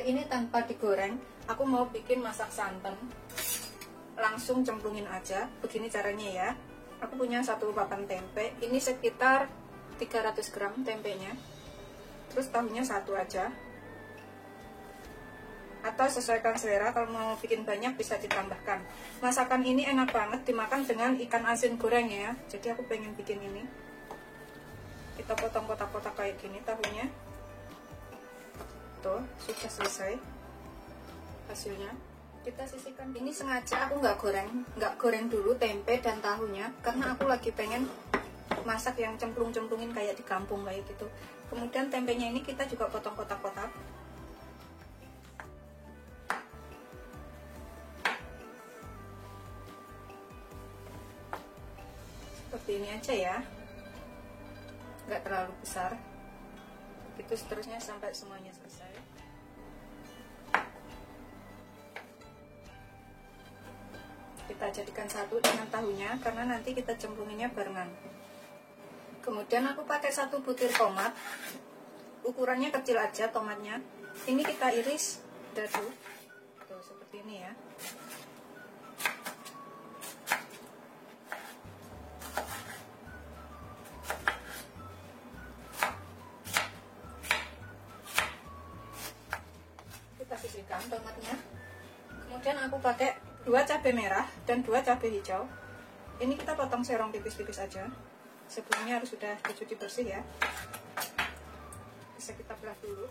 ini tanpa digoreng. Aku mau bikin masak santan, langsung cemplungin aja. Begini caranya ya. Aku punya satu papan tempe, ini sekitar 300 gram tempenya. Terus tahunya satu aja, atau sesuaikan selera. Kalau mau bikin banyak bisa ditambahkan. Masakan ini enak banget dimakan dengan ikan asin goreng ya. Jadi aku pengen bikin ini. Kita potong kotak-kotak kayak gini tahunya. Tuh, sudah selesai hasilnya. Kita sisihkan. Ini sengaja aku nggak goreng dulu tempe dan tahunya, karena aku lagi pengen masak yang cemplung-cemplungin kayak di kampung kayak gitu. Kemudian tempenya ini kita juga potong kotak-kotak. Seperti ini aja ya, nggak terlalu besar. Begitu seterusnya sampai semuanya selesai. Kita jadikan satu dengan tahunya, karena nanti kita cemplunginnya barengan. Kemudian aku pakai 1 butir tomat, ukurannya kecil aja tomatnya. Ini kita iris dadu, tuh seperti ini ya. Kita sisihkan tomatnya. Kemudian aku pakai 2 cabai merah dan 2 cabai hijau. Ini kita potong serong tipis-tipis aja. Sebelumnya harus sudah dicuci bersih ya. Bisa kita belah dulu.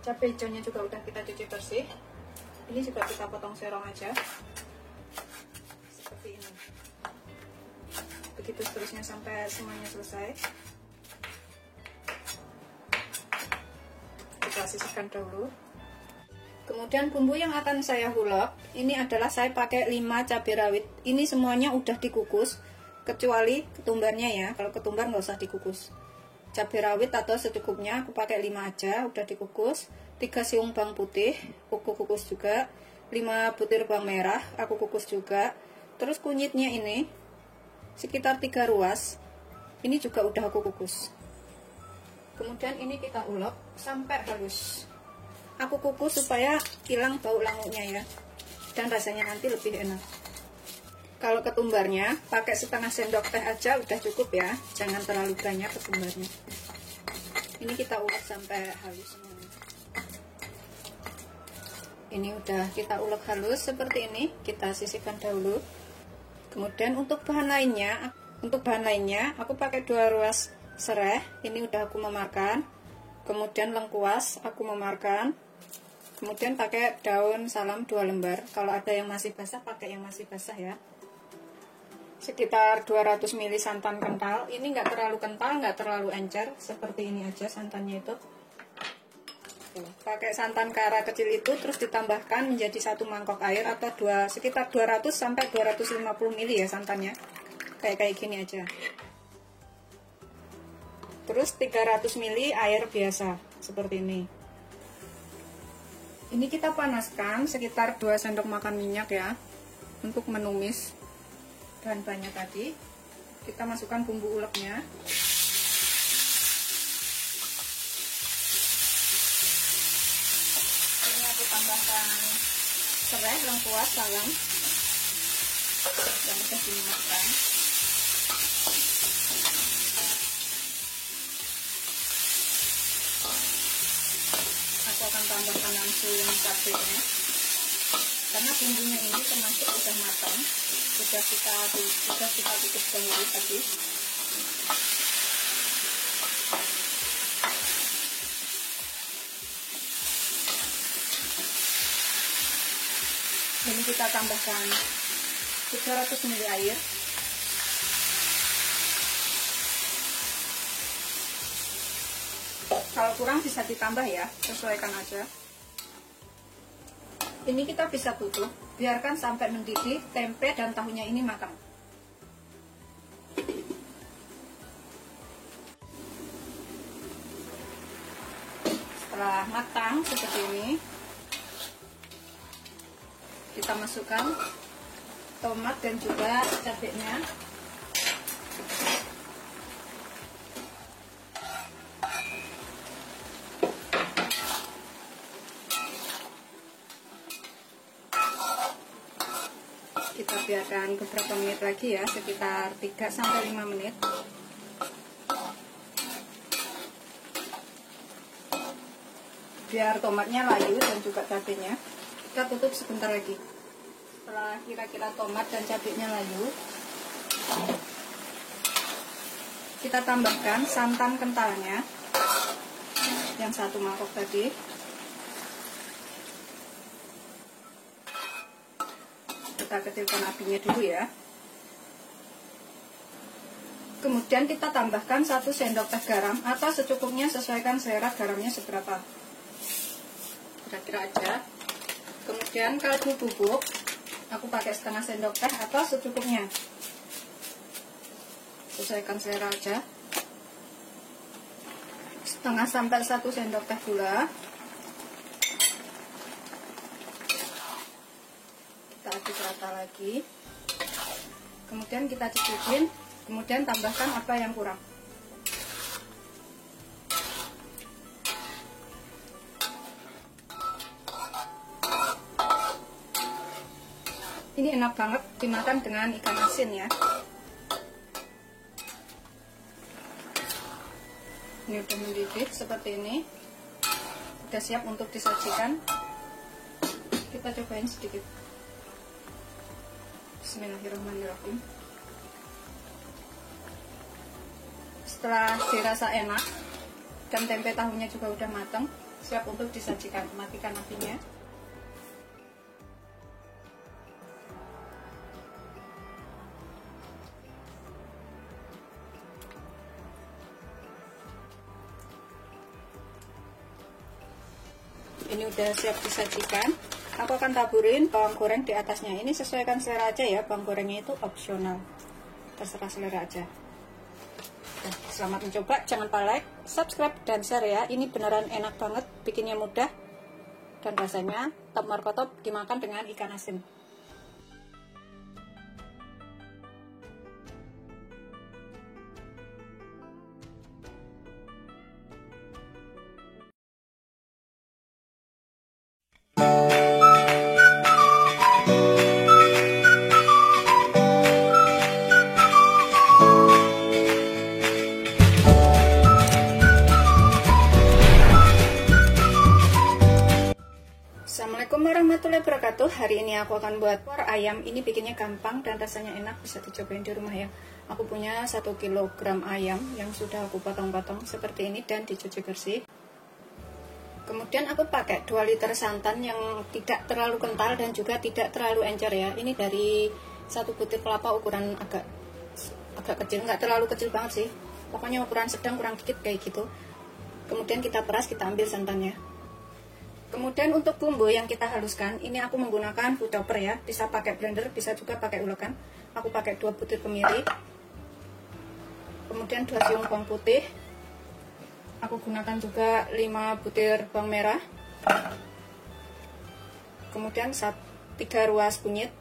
Cabai hijaunya juga udah kita cuci bersih. Ini juga kita potong serong aja. Seperti ini. Begitu seterusnya sampai semuanya selesai. Kita sisihkan dahulu. Kemudian bumbu yang akan saya hulek, ini adalah saya pakai 5 cabai rawit. Ini semuanya udah dikukus, kecuali ketumbarnya ya. Kalau ketumbar nggak usah dikukus. Cabai rawit atau secukupnya, aku pakai 5 aja, udah dikukus. 3 siung bawang putih, aku kukus juga. 5 butir bawang merah, aku kukus juga. Terus kunyitnya ini sekitar 3 ruas, ini juga udah aku kukus. Kemudian ini kita ulek sampai halus. Aku kukus supaya hilang bau languknya ya, dan rasanya nanti lebih enak. Kalau ketumbarnya pakai setengah sendok teh aja udah cukup ya, jangan terlalu banyak ketumbarnya. Ini kita ulek sampai halus semuanya. Ini udah kita ulek halus seperti ini, kita sisihkan dahulu. Kemudian untuk bahan lainnya aku pakai 2 ruas serai, ini udah aku memarkan. Kemudian lengkuas aku memarkan. Kemudian pakai daun salam 2 lembar. Kalau ada yang masih basah, pakai yang masih basah ya. Sekitar 200 ml santan kental. Ini nggak terlalu kental, nggak terlalu encer, seperti ini aja santannya itu. Pakai santan kara kecil itu, terus ditambahkan menjadi 1 mangkok air atau sekitar 200 sampai 250 ml ya santannya. Kayak gini aja. Terus 300 ml air biasa seperti ini. Ini kita panaskan sekitar 2 sendok makan minyak ya, untuk menumis bahan-bahannya tadi. Kita masukkan bumbu uleknya. Ini aku tambahkan serai, lengkuas, salam yang sudah dimasukkan. Aku akan tambahkan langsung cabenya, karena bumbunya ini termasuk sudah matang, sudah kita tutup dahulu tadi. Ini kita tambahkan 300 ml air. Kalau kurang bisa ditambah ya, sesuaikan aja. Ini kita bisa tutup, biarkan sampai mendidih tempe dan tahunya ini matang. Setelah matang seperti ini, Kita masukkan tomat dan juga cabenya. Kita biarkan beberapa menit lagi ya, sekitar 3-5 menit. Biar tomatnya layu dan juga cabenya. Kita tutup sebentar lagi. Setelah kira-kira tomat dan cabenya layu, kita tambahkan santan kentalnya yang 1 mangkok tadi. Kita kecilkan apinya dulu ya. Kemudian kita tambahkan 1 sendok teh garam atau secukupnya, sesuaikan selera garamnya seberapa. Kira-kira aja. Kemudian kaldu bubuk, aku pakai setengah sendok teh atau secukupnya. Sesuaikan selera aja. Setengah sampai 1 sendok teh gula. Kita aduk rata lagi. Kemudian kita cicipin. Kemudian tambahkan apa yang kurang. Ini enak banget dimakan dengan ikan asin ya. Ini udah mendidih seperti ini. Udah siap untuk disajikan. Kita cobain sedikit. Bismillahirrahmanirrahim. Setelah dirasa enak dan tempe tahunya juga udah matang, siap untuk disajikan. Matikan apinya. Ini udah siap disajikan. Aku akan taburin bawang goreng di atasnya. Ini sesuaikan selera aja ya, bawang gorengnya itu opsional, terserah selera aja. Nah, selamat mencoba, jangan lupa like, subscribe, dan share ya. Ini beneran enak banget, bikinnya mudah, dan rasanya top markotop dimakan dengan ikan asin. Assalamualaikum warahmatullahi wabarakatuh. Hari ini aku akan buat opor ayam. Ini bikinnya gampang dan rasanya enak, bisa dicobain di rumah ya. Aku punya 1 kg ayam yang sudah aku potong-potong seperti ini dan dicuci bersih. Kemudian aku pakai 2 liter santan yang tidak terlalu kental dan juga tidak terlalu encer ya. Ini dari 1 butir kelapa ukuran agak kecil, nggak terlalu kecil banget sih. Pokoknya ukuran sedang kurang dikit kayak gitu. Kemudian kita peras, kita ambil santannya. Kemudian untuk bumbu yang kita haluskan, ini aku menggunakan food chopper ya. Bisa pakai blender, bisa juga pakai ulekan. Aku pakai 2 butir kemiri. Kemudian 2 siung bawang putih. Aku gunakan juga 5 butir bawang merah. Kemudian 3 ruas kunyit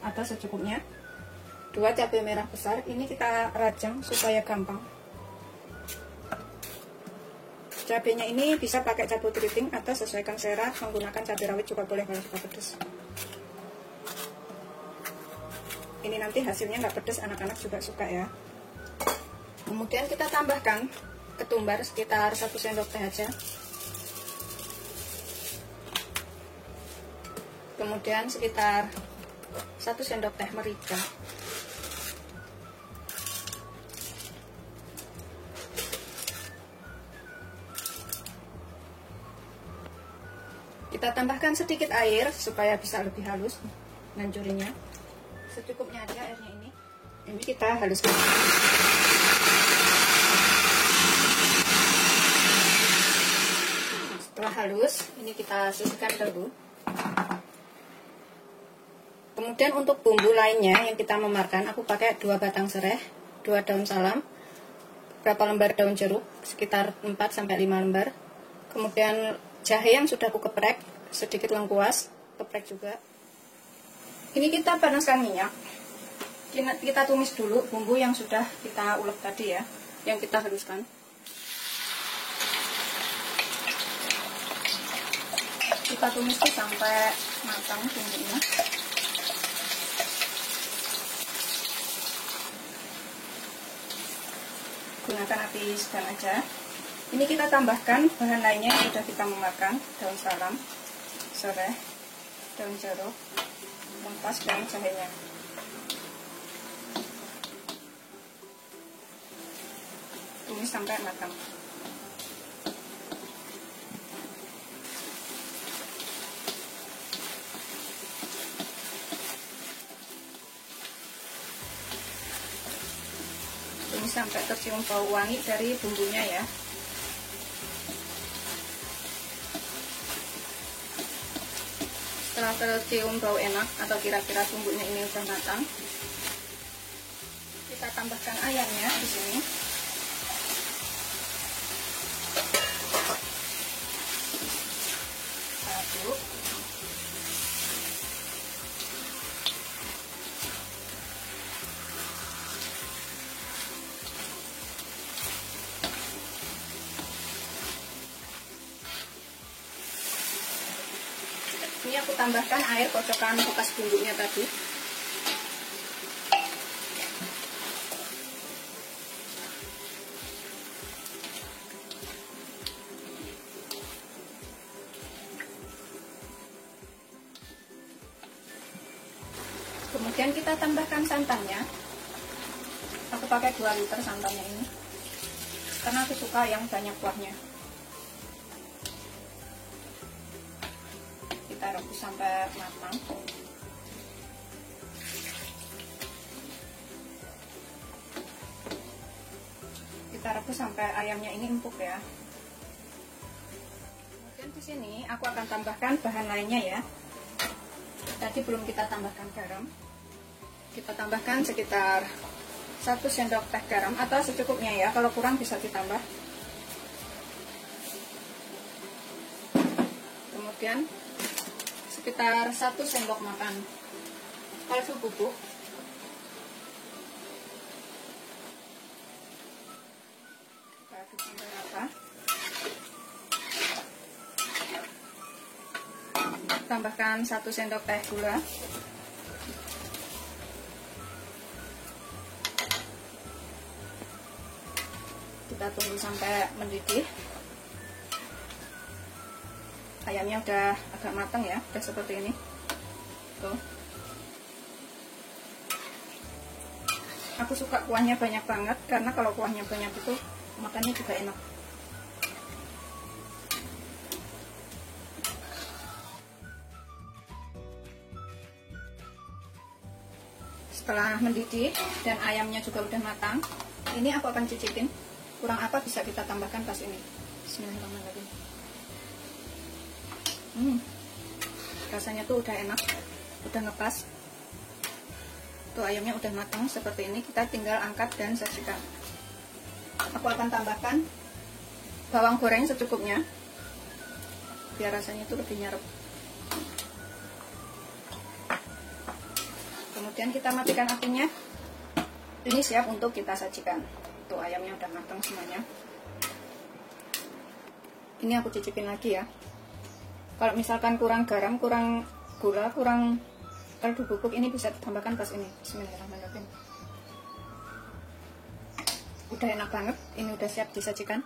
atau secukupnya. 2 cabai merah besar. Ini kita rajang supaya gampang. Cabenya ini bisa pakai cabai keriting atau sesuaikan selera, menggunakan cabai rawit juga boleh kalau suka pedas. Ini nanti hasilnya nggak pedas, anak-anak juga suka ya. Kemudian kita tambahkan ketumbar sekitar 1 sendok teh aja. Kemudian sekitar 1 sendok teh merica. Kita tambahkan sedikit air supaya bisa lebih halus ngancurinya. Secukupnya aja airnya ini. Ini kita haluskan. Setelah halus, ini kita sisihkan dulu. Kemudian untuk bumbu lainnya yang kita memarkan, aku pakai 2 batang serai, 2 daun salam, berapa lembar daun jeruk, sekitar 4-5 lembar. Kemudian jahe yang sudah aku geprek, sedikit lengkuas, geprek juga. Ini kita panaskan minyak. Kita tumis dulu bumbu yang sudah kita ulek tadi ya, yang kita haluskan. Kita tumis tuh sampai matang bumbunya. Gunakan api sedang aja. Ini kita tambahkan bahan lainnya yang sudah kita memakan: daun salam, serai, daun jeruk, lengkuas, dan jahenya. Tumis sampai matang. Tumis sampai tercium bau wangi dari bumbunya ya. Setelah tercium bau enak atau kira-kira bumbunya ini sudah matang, kita tambahkan ayamnya di sini. Aduk. Ini aku tambahkan air kocokan bekas bumbunya tadi. Kemudian kita tambahkan santannya. Aku pakai 2 liter santannya ini, karena aku suka yang banyak kuahnya. Kita rebus sampai matang. Kita rebus sampai ayamnya ini empuk ya. Kemudian di sini aku akan tambahkan bahan lainnya ya. Tadi belum kita tambahkan garam. Kita tambahkan sekitar 1 sendok teh garam atau secukupnya ya. Kalau kurang bisa ditambah. Kemudian sekitar 1 sendok makan kaldu bubuk. Kita aduk sampai rata. Tambahkan 1 sendok teh gula. Kita tunggu sampai mendidih. Ayamnya udah agak matang ya, udah seperti ini. Tuh. Aku suka kuahnya banyak banget, karena kalau kuahnya banyak itu makannya juga enak. Setelah mendidih dan ayamnya juga udah matang, ini aku akan cicipin kurang apa bisa kita tambahkan pas ini. Bismillahirrahmanirrahim. Rasanya tuh udah enak, udah ngepas. Tuh ayamnya udah matang seperti ini, kita tinggal angkat dan sajikan. Aku akan tambahkan bawang goreng secukupnya, biar rasanya itu lebih nyerep. Kemudian kita matikan apinya. Ini siap untuk kita sajikan. Tuh ayamnya udah matang semuanya. Ini aku cicipin lagi ya. Kalau misalkan kurang garam, kurang gula, kurang kaldu bubuk, ini bisa ditambahkan pas ini. Bismillahirrahmanirrahim. Udah enak banget. Ini udah siap disajikan.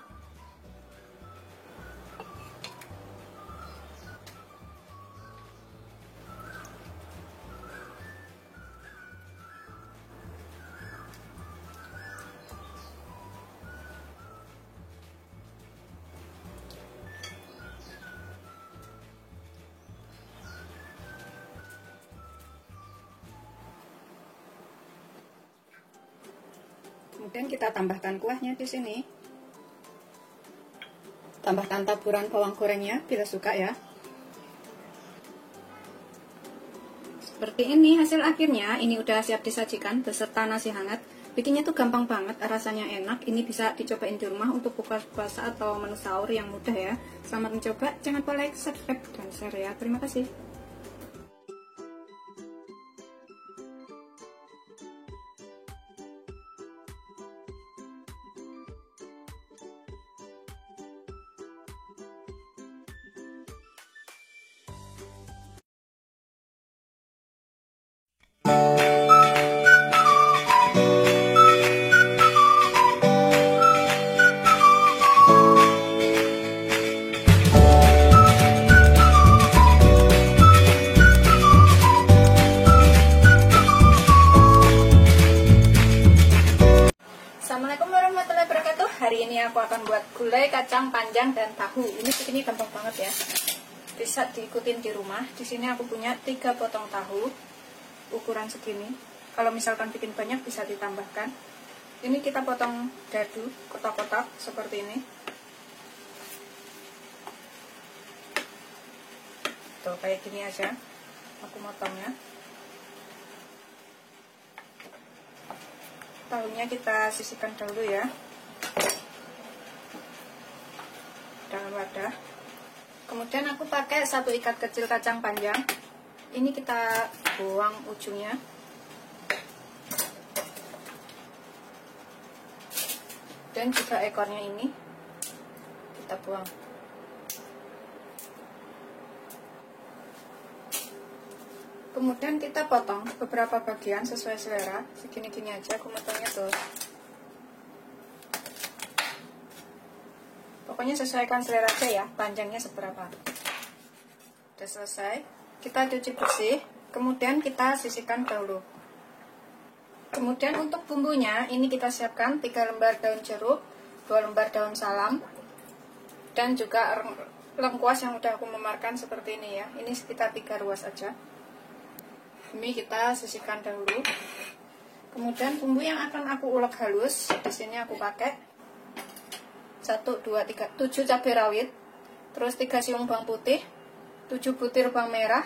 Kemudian kita tambahkan kuahnya di sini. Tambahkan taburan bawang gorengnya bila suka ya. Seperti ini hasil akhirnya. Ini udah siap disajikan beserta nasi hangat. Bikinnya tuh gampang banget, rasanya enak. Ini bisa dicobain di rumah untuk buka puasa atau menu sahur yang mudah ya. Selamat mencoba. Jangan lupa like, subscribe, dan share ya. Terima kasih. aku akan buat gulai kacang panjang dan tahu. Ini gampang banget ya. Bisa diikutin di rumah. Di sini aku punya 3 potong tahu ukuran segini. Kalau misalkan bikin banyak bisa ditambahkan. Ini kita potong dadu kotak-kotak seperti ini. Tuh kayak gini aja. Aku motongnya. Tahunya kita sisihkan dahulu ya dalam wadah. Kemudian aku pakai 1 ikat kecil kacang panjang. Ini kita buang ujungnya. Dan juga ekornya ini kita buang. Kemudian kita potong beberapa bagian sesuai selera. Segini-gini aja aku motongnya tuh. Pokoknya sesuaikan selera aja ya, panjangnya seberapa. Udah selesai. Kita cuci bersih. Kemudian kita sisihkan dahulu. Kemudian untuk bumbunya, ini kita siapkan 3 lembar daun jeruk, 2 lembar daun salam, dan juga lengkuas yang udah aku memarkan seperti ini ya. Ini sekitar 3 ruas aja. Ini kita sisihkan dahulu. Kemudian bumbu yang akan aku ulek halus, di sini aku pakai 1, 2, 3, 7 cabai rawit, terus 3 siung bawang putih, 7 butir bawang merah,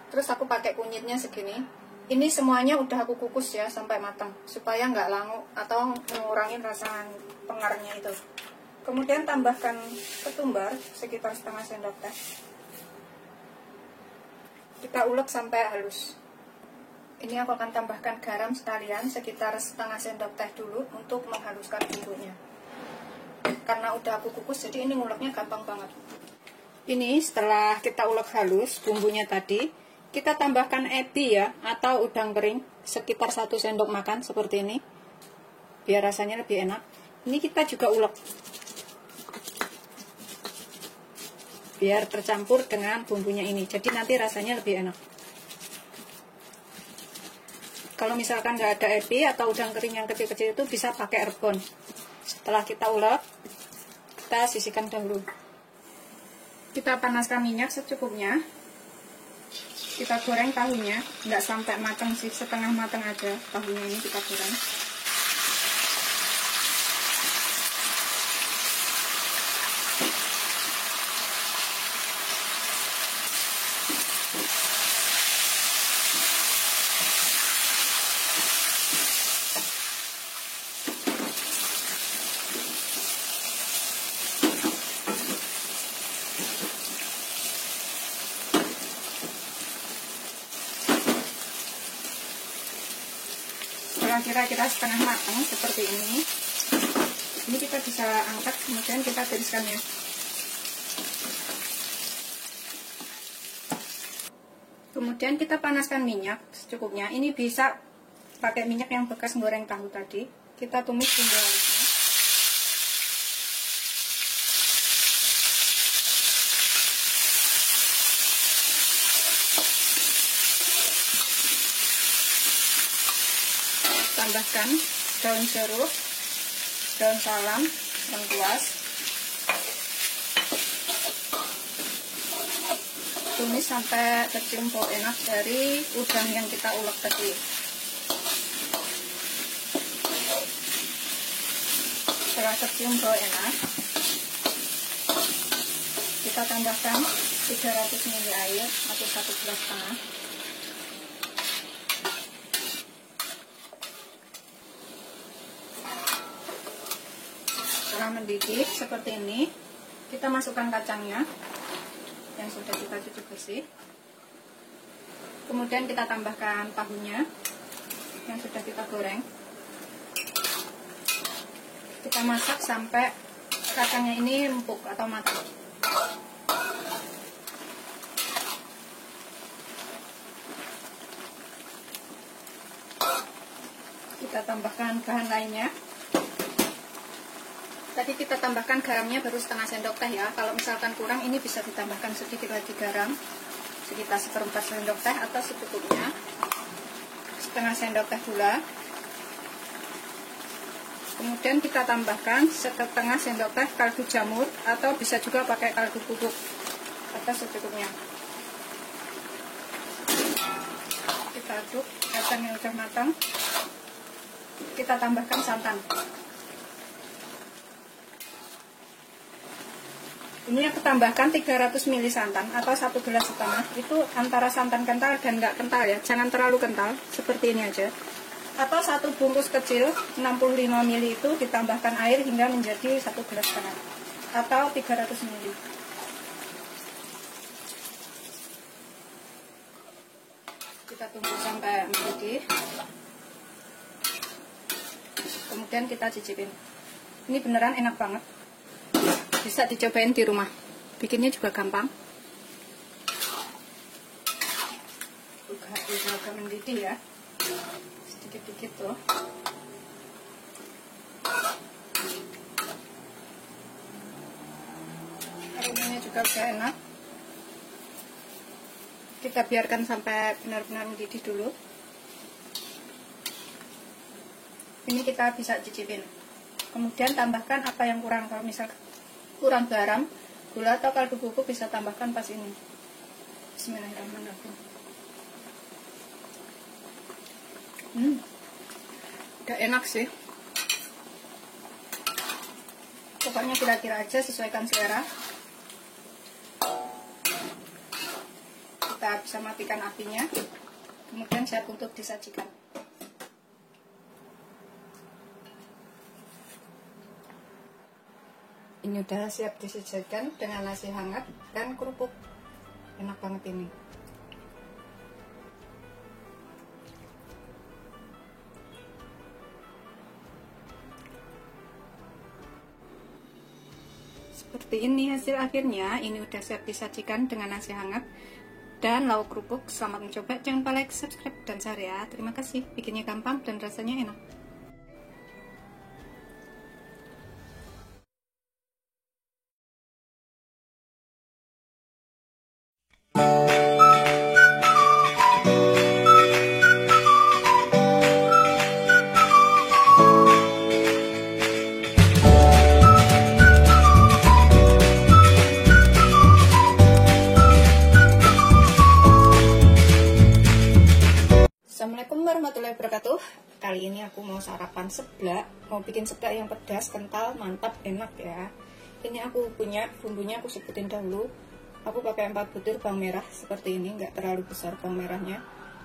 terus aku pakai kunyitnya segini. Ini semuanya udah aku kukus ya sampai matang, supaya nggak langu atau mengurangi rasa pengarnya itu. Kemudian tambahkan ketumbar sekitar setengah sendok teh. Kita ulek sampai halus. Ini aku akan tambahkan garam sekalian sekitar setengah sendok teh dulu untuk menghaluskan bumbunya. Karena udah aku kukus, jadi ini nguleknya gampang banget. Ini setelah kita ulek halus bumbunya tadi, kita tambahkan eti ya, atau udang kering sekitar 1 sendok makan seperti ini, biar rasanya lebih enak. Ini kita juga ulek, biar tercampur dengan bumbunya ini, jadi nanti rasanya lebih enak. Kalau misalkan nggak ada epi atau udang kering yang kecil-kecil itu bisa pakai rebon. Setelah kita ulek, kita sisihkan dahulu. Kita panaskan minyak secukupnya. Kita goreng tahunya, nggak sampai matang sih, setengah matang aja tahunya ini kita goreng. Kira-kira setengah matang seperti ini kita bisa angkat, kemudian kita tiriskan ya. Kemudian kita panaskan minyak secukupnya. Ini bisa pakai minyak yang bekas goreng tahu tadi. Kita tumis bumbu halusnya. Tambahkan daun jeruk, daun salam, lengkuas. Tumis sampai tercium bau enak dari udang yang kita ulek tadi. Setelah tercium bau enak, kita tambahkan 300 ml air atau 1,5 gelas. Setelah mendidih seperti ini, kita masukkan kacangnya yang sudah kita cuci bersih. Kemudian kita tambahkan tahunya yang sudah kita goreng. Kita masak sampai kacangnya ini empuk atau matang. Kita tambahkan bahan lainnya. Tadi kita tambahkan garamnya baru setengah sendok teh ya. Kalau misalkan kurang, ini bisa ditambahkan sedikit lagi garam, sekitar 1/4 sendok teh atau secukupnya. Setengah sendok teh gula. Kemudian kita tambahkan setengah sendok teh kaldu jamur, atau bisa juga pakai kaldu bubuk atau secukupnya. Kita aduk kacang yang sudah matang. Kita tambahkan santan. Ini aku tambahkan 300 ml santan atau 1,5 gelas. Itu antara santan kental dan nggak kental ya, jangan terlalu kental, seperti ini aja. Atau 1 bungkus kecil 65 ml itu ditambahkan air hingga menjadi 1,5 gelas atau 300 ml. Kita tunggu sampai mendidih. Kemudian kita cicipin. Ini beneran enak banget. Bisa dicobain di rumah. Bikinnya juga gampang. Udah agak mendidih ya. Sedikit-dikit tuh. Aromanya juga udah enak. Kita biarkan sampai benar-benar mendidih dulu. Ini kita bisa cicipin. Kemudian tambahkan apa yang kurang. Kalau misal kurang garam, gula atau kaldu bubuk bisa tambahkan pas ini. Bismillahirrahmanirrahim. Udah enak sih. Pokoknya kira-kira aja, sesuaikan selera. Kita bisa matikan apinya. Kemudian siap untuk disajikan. Ini udah siap disajikan dengan nasi hangat dan kerupuk. Enak banget ini. Seperti ini hasil akhirnya. Ini udah siap disajikan dengan nasi hangat dan lauk kerupuk. Selamat mencoba. Jangan lupa like, subscribe, dan share ya. Terima kasih. Bikinnya gampang dan rasanya enak. Assalamualaikum warahmatullahi wabarakatuh. Kali ini aku mau sarapan seblak. Mau bikin seblak yang pedas, kental, mantap, enak ya. Ini aku punya bumbunya, aku sebutin dahulu. Aku pakai 4 butir bawang merah seperti ini, nggak terlalu besar bawang merahnya.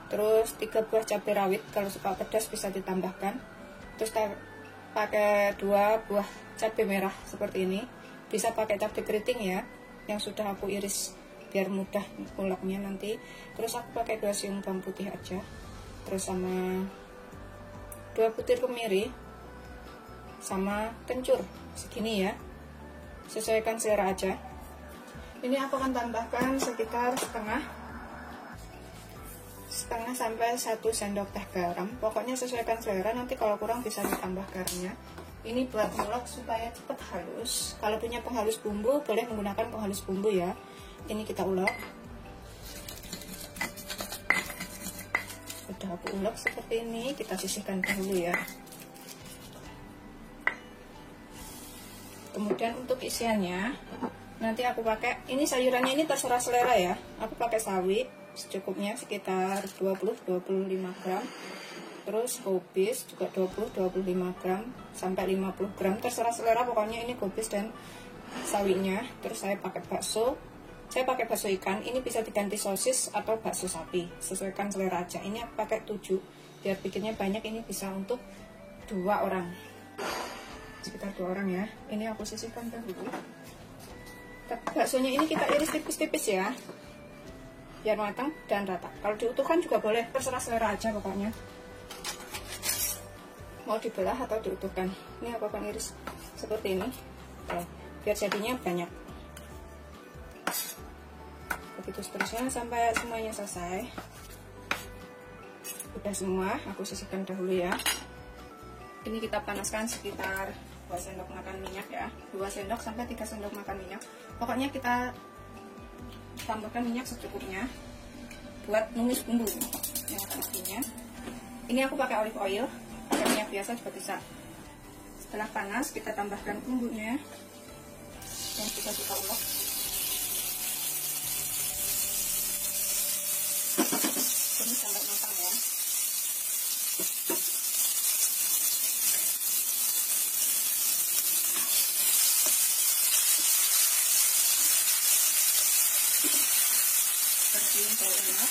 Terus 3 buah cabai rawit, kalau suka pedas bisa ditambahkan. Terus pakai 2 buah cabai merah seperti ini. Bisa pakai cabai keriting ya, yang sudah aku iris biar mudah nguleknya nanti. Terus aku pakai 2 siung bawang putih aja. Terus sama 2 butir kemiri sama kencur segini ya, sesuaikan selera aja. Ini aku akan tambahkan sekitar setengah sampai 1 sendok teh garam. Pokoknya sesuaikan selera, nanti kalau kurang bisa ditambah garamnya. Ini buat ngulek supaya cepat halus. Kalau punya penghalus bumbu boleh menggunakan penghalus bumbu ya. Ini kita ulek. Udah aku ulek seperti ini, kita sisihkan dahulu ya. Kemudian untuk isiannya nanti aku pakai, ini sayurannya ini terserah selera ya. Aku pakai sawi secukupnya sekitar 20-25 gram. Terus kubis juga 20-25 gram sampai 50 gram, terserah selera. Pokoknya ini kubis dan sawinya. Terus saya pakai bakso. Saya pakai bakso ikan, ini bisa diganti sosis atau bakso sapi, sesuaikan selera aja. Ini aku pakai 7, biar bikinnya banyak. Ini bisa untuk 2 orang, sekitar 2 orang ya. Ini aku sisihkan dahulu. Baksonya ini kita iris tipis-tipis ya, biar matang dan rata. Kalau diutuhkan juga boleh, terserah selera aja pokoknya. Mau dibelah atau diutuhkan. Ini aku akan iris seperti ini, ya, biar jadinya banyak. Begitu seterusnya sampai semuanya selesai. Udah semua, aku sisihkan dahulu ya. Ini kita panaskan sekitar 2 sendok makan minyak ya, 2 sendok sampai 3 sendok makan minyak. Pokoknya kita tambahkan minyak secukupnya buat numis bumbu. Yang artinya ini aku pakai olive oil, pakai minyak biasa juga bisa. Setelah panas, kita tambahkan bumbunya yang sudah kita ulek. Ini sampai matang ya. Bersihin bau enak.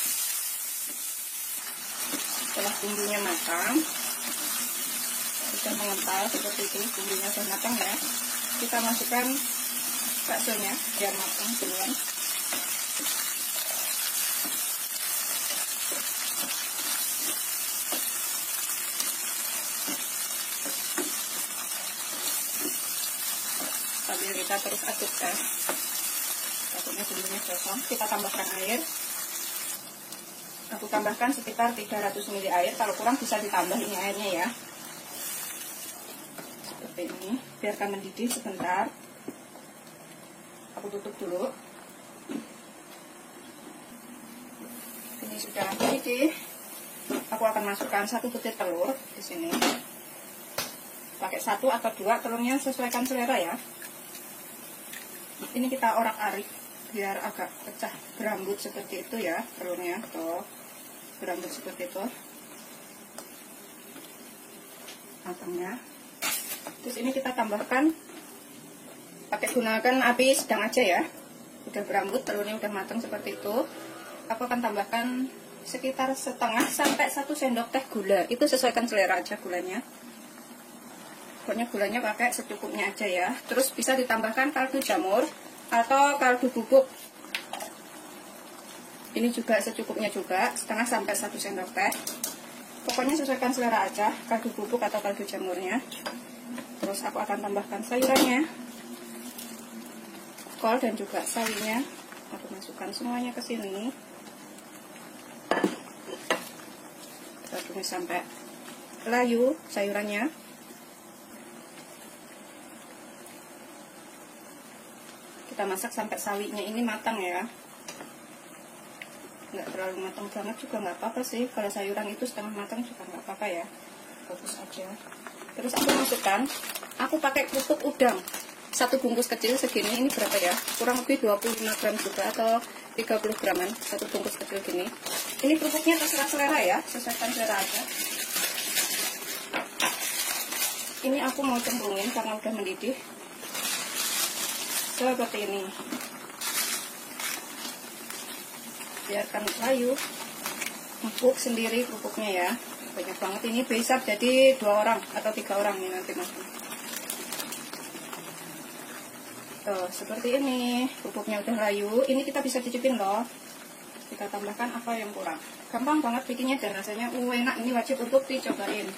Setelah bumbunya matang, sudah mengental seperti ini, bumbunya sudah matang ya, kita masukkan baksonya biar matang duluan. Sambil kita terus adukkan, takutnya bumbunya gosong. Kita tambahkan air. Aku tambahkan sekitar 300 ml air, kalau kurang bisa ditambah ini airnya ya. Seperti ini, biarkan mendidih sebentar. Aku tutup dulu. Ini sudah mendidih. Aku akan masukkan 1 butir telur di sini. Pakai 1 atau 2, telurnya sesuaikan selera ya. Ini kita orak-arik biar agak pecah berambut seperti itu ya telurnya, tuh berambut seperti itu matangnya. Terus ini kita tambahkan, gunakan api sedang aja ya. Udah berambut, telurnya udah matang seperti itu. Aku akan tambahkan sekitar setengah sampai 1 sendok teh gula. Itu sesuaikan selera aja gulanya. Pokoknya gulanya pakai secukupnya aja ya. Terus bisa ditambahkan kaldu jamur atau kaldu bubuk. Ini juga secukupnya juga, setengah sampai 1 sendok teh. Pokoknya sesuaikan selera aja, kaldu bubuk atau kaldu jamurnya. Terus aku akan tambahkan sayurannya, kol dan juga sawinya. Aku masukkan semuanya ke sini. Kita tunggu sampai layu sayurannya. Kita masak sampai sawinya ini matang ya. Nggak terlalu matang banget juga nggak apa-apa sih. Kalau sayuran itu setengah matang juga nggak apa-apa ya, bagus aja. Terus aku masukkan, aku pakai kerupuk udang 1 bungkus kecil segini. Ini berapa ya, kurang lebih 25 gram juga atau 30 graman, 1 bungkus kecil gini. Ini kerupuknya terserah selera ya, sesuaikan selera aja. Ini aku mau cemplungin karena udah mendidih seperti ini. Biarkan layu, empuk sendiri kerupuknya ya. Banyak banget, ini bisa jadi 2 orang atau 3 orang nih nanti makan. Tuh, seperti ini, kerupuknya udah layu. Ini kita bisa cicipin loh. Kita tambahkan apa yang kurang. Gampang banget bikinnya dan rasanya enak. Ini wajib untuk dicobain.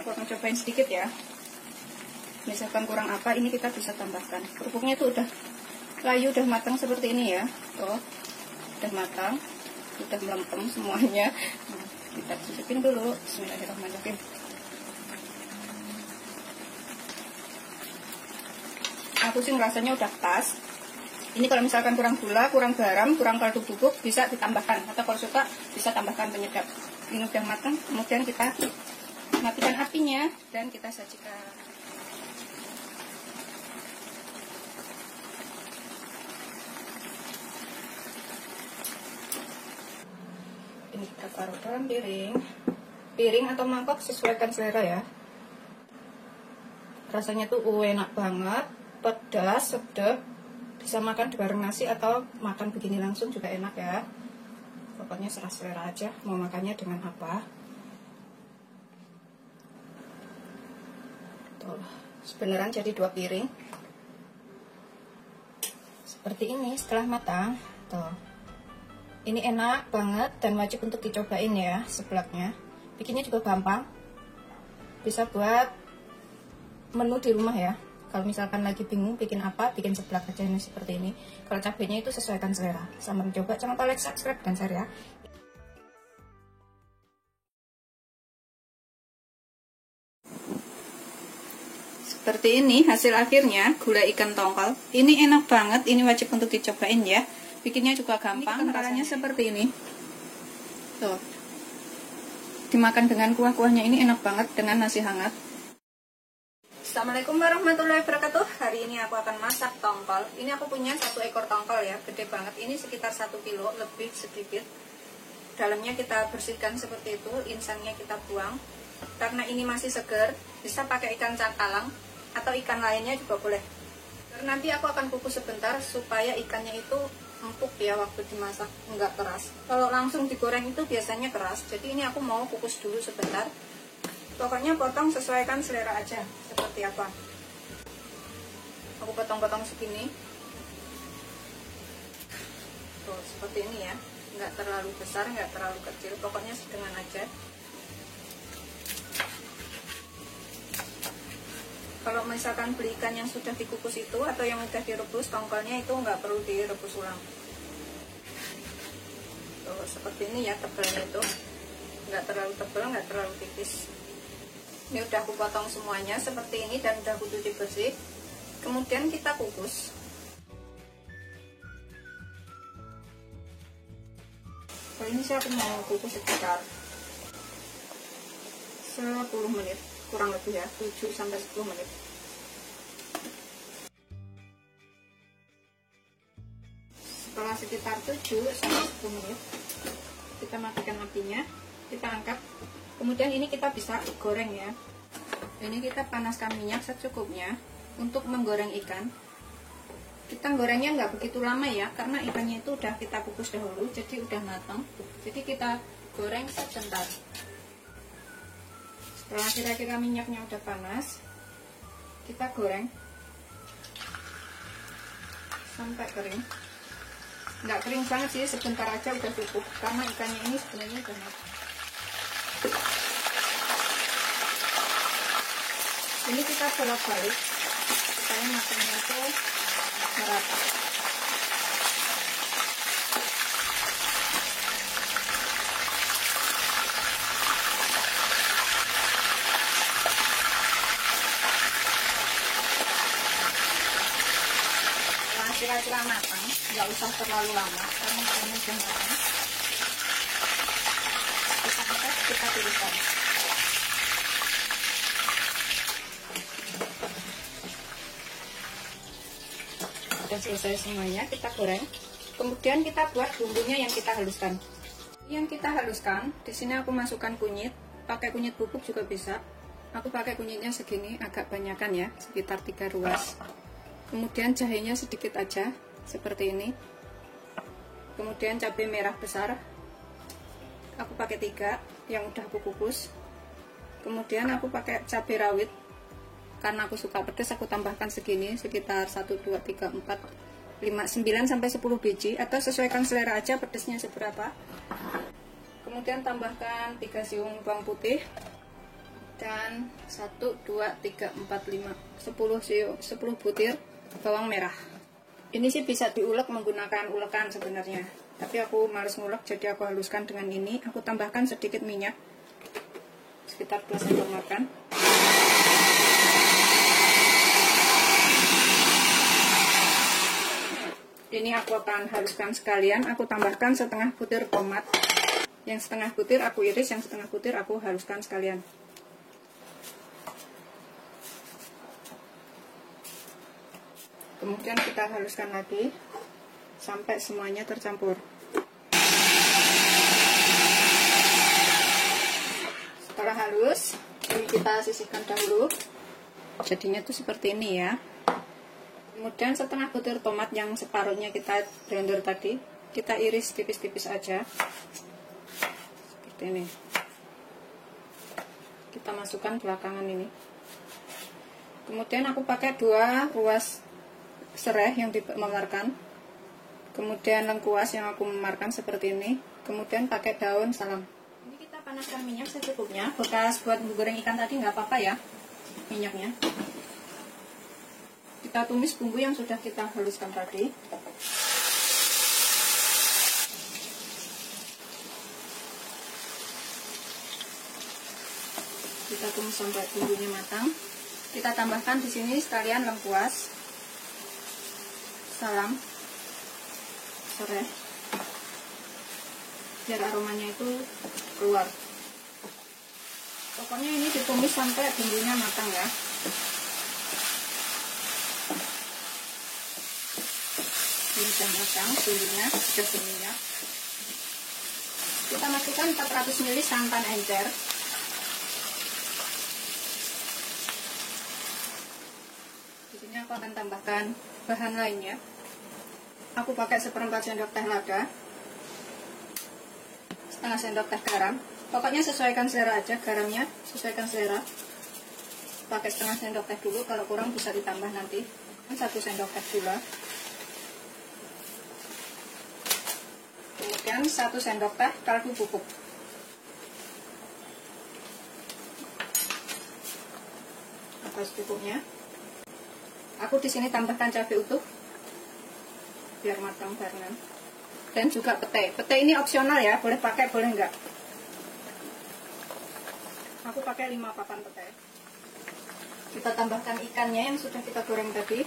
Aku akan cobain sedikit ya. Misalkan kurang apa, ini kita bisa tambahkan. Kerupuknya itu udah layu, udah matang seperti ini ya. Tuh, udah matang, udah melempem semuanya. Nah, kita cicipin dulu. Bismillahirrahmanirrahim. Aku sih rasanya udah pas. Ini kalau misalkan kurang gula, kurang garam, kurang kaldu bubuk, bisa ditambahkan. Atau kalau suka bisa tambahkan penyedap. Ini udah matang, kemudian kita matikan apinya dan kita sajikan. Ini kita taruh dalam piring atau mangkok sesuaikan selera ya. Rasanya tuh enak banget, pedas, sedap. Bisa makan bareng nasi atau makan begini langsung juga enak ya. Pokoknya serah selera aja mau makannya dengan apa. Tuh, sebenarnya jadi 2 piring. Seperti ini setelah matang. Tuh. Ini enak banget dan wajib untuk dicobain ya seblaknya. Bikinnya juga gampang. Bisa buat menu di rumah ya. Kalau misalkan lagi bingung bikin apa, bikin seblak aja ini seperti ini. Kalau cabenya itu sesuaikan selera. Selamat mencoba, jangan lupa like, subscribe, dan share ya. Seperti ini hasil akhirnya gulai ikan tongkol. Ini enak banget, ini wajib untuk dicobain ya. Bikinnya juga gampang, caranya seperti ini. Tuh. Dimakan dengan kuah-kuahnya ini enak banget dengan nasi hangat. Assalamualaikum warahmatullahi wabarakatuh. Hari ini aku akan masak tongkol. Ini aku punya 1 ekor tongkol ya, gede banget. Ini sekitar 1 kilo lebih sedikit. Dalamnya kita bersihkan seperti itu, insangnya kita buang. Karena ini masih segar, bisa pakai ikan cakalang atau ikan lainnya juga boleh. Nanti aku akan kukus sebentar supaya ikannya itu empuk ya waktu dimasak, enggak keras. Kalau langsung digoreng itu biasanya keras. Jadi ini aku mau kukus dulu sebentar. Pokoknya potong sesuaikan selera aja, seperti apa. Aku potong-potong segini. Tuh, seperti ini ya. Nggak terlalu besar, nggak terlalu kecil. Pokoknya sedengan aja. Kalau misalkan beli ikan yang sudah dikukus itu, atau yang sudah direbus, tongkolnya itu nggak perlu direbus ulang. Tuh, seperti ini ya tebalnya itu. Nggak terlalu tebal, nggak terlalu tipis. Ini udah aku potong semuanya seperti ini dan udah aku cuci bersih. Kemudian kita kukus. Kali ini saya mau kukus sekitar 10 menit, kurang lebih ya, 7-10 menit. Setelah sekitar 7-10 menit, kita matikan apinya, kita angkat. Kemudian ini kita bisa goreng ya. Ini kita panaskan minyak secukupnya untuk menggoreng ikan. Kita gorengnya nggak begitu lama ya, karena ikannya itu udah kita kukus dahulu, jadi udah matang. Jadi kita goreng sebentar. Setelah kira-kira minyaknya udah panas, kita goreng sampai kering. Nggak kering banget sih, sebentar aja udah cukup, karena ikannya ini sebenarnya udah matang. Ini kita bolak-balik supaya matangnya itu merata. Nah, kira-kira matang, nggak usah terlalu lama karena ikannya udah matang. Kita angkat, kita tiriskan. Sudah selesai semuanya, kita goreng. Kemudian kita buat bumbunya yang kita haluskan. Yang kita haluskan, di sini aku masukkan kunyit, pakai kunyit bubuk juga bisa. Aku pakai kunyitnya segini, agak banyakan ya, sekitar 3 ruas. Kemudian jahenya sedikit aja, seperti ini. Kemudian cabai merah besar, aku pakai 3 yang udah aku kukus. Kemudian aku pakai cabai rawit. Karena aku suka pedas, aku tambahkan segini, sekitar 1, 2, 3, 4, 5, 9 sampai 10 biji, atau sesuaikan selera aja pedasnya seberapa. Kemudian tambahkan 3 siung bawang putih dan 1, 2, 3, 4, 5, 10 butir bawang merah. Ini sih bisa diulek menggunakan ulekan sebenarnya, tapi aku males ngulek, jadi aku haluskan dengan ini. Aku tambahkan sedikit minyak, sekitar 2 sendok makan. Ini aku akan haluskan sekalian. Aku tambahkan setengah butir tomat. Yang setengah butir aku iris, yang setengah butir aku haluskan sekalian. Kemudian kita haluskan lagi sampai semuanya tercampur. Setelah halus, ini kita sisihkan dahulu. Jadinya tuh seperti ini ya. Kemudian setengah butir tomat yang separuhnya kita blender tadi, kita iris tipis-tipis aja. Seperti ini. Kita masukkan belakangan ini. Kemudian aku pakai 2 ruas serai yang dimemarkan. Kemudian lengkuas yang aku memarkan seperti ini. Kemudian pakai daun salam. Ini kita panaskan minyak secukupnya. Bekas buat menggoreng ikan tadi nggak apa-apa ya minyaknya. Kita tumis bumbu yang sudah kita haluskan tadi. Kita tumis sampai bumbunya matang. Kita tambahkan di sini sekalian lengkuas, salam, serai, biar aromanya itu keluar. Pokoknya ini ditumis sampai bumbunya matang ya. sudah matang, bumbunya sudah berminyak. Kita masukkan 400 ml santan encer. Di sini aku akan tambahkan bahan lainnya. Aku pakai seperempat sendok teh lada, setengah sendok teh garam. Pokoknya sesuaikan selera aja, garamnya sesuaikan selera. Pakai setengah sendok teh dulu, kalau kurang bisa ditambah nanti. 1 sendok teh gula. Kemudian 1 sendok teh kaldu bubuk. Atas cukupnya. Aku di sini tambahkan cabai utuh biar matang barengan. Dan juga petai. Petai ini opsional ya, boleh pakai boleh enggak. Aku pakai 5 papan petai. Kita tambahkan ikannya yang sudah kita goreng tadi.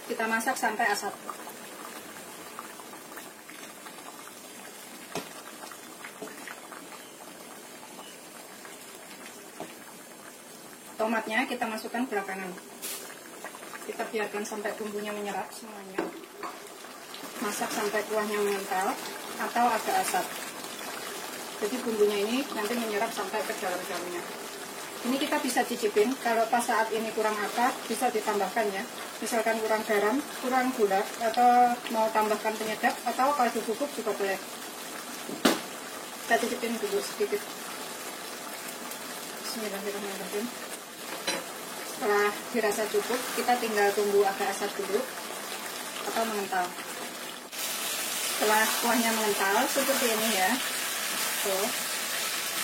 Kita masak sampai asat. Tomatnya kita masukkan belakangan. Kita biarkan sampai bumbunya menyerap semuanya. Masak sampai kuahnya mengental atau agak asat. Jadi bumbunya ini nanti menyerap sampai ke dalam-dalamnya. Ini kita bisa cicipin, kalau pas saat ini kurang apa bisa ditambahkan ya. Misalkan kurang garam, kurang gula, atau mau tambahkan penyedap atau kaldu bubuk juga boleh. Kita cicipin dulu sedikit. Bismillahirrahmanirrahim. Setelah dirasa cukup, kita tinggal tunggu agak asat dulu atau mengental. Setelah kuahnya mengental seperti ini ya, tuh,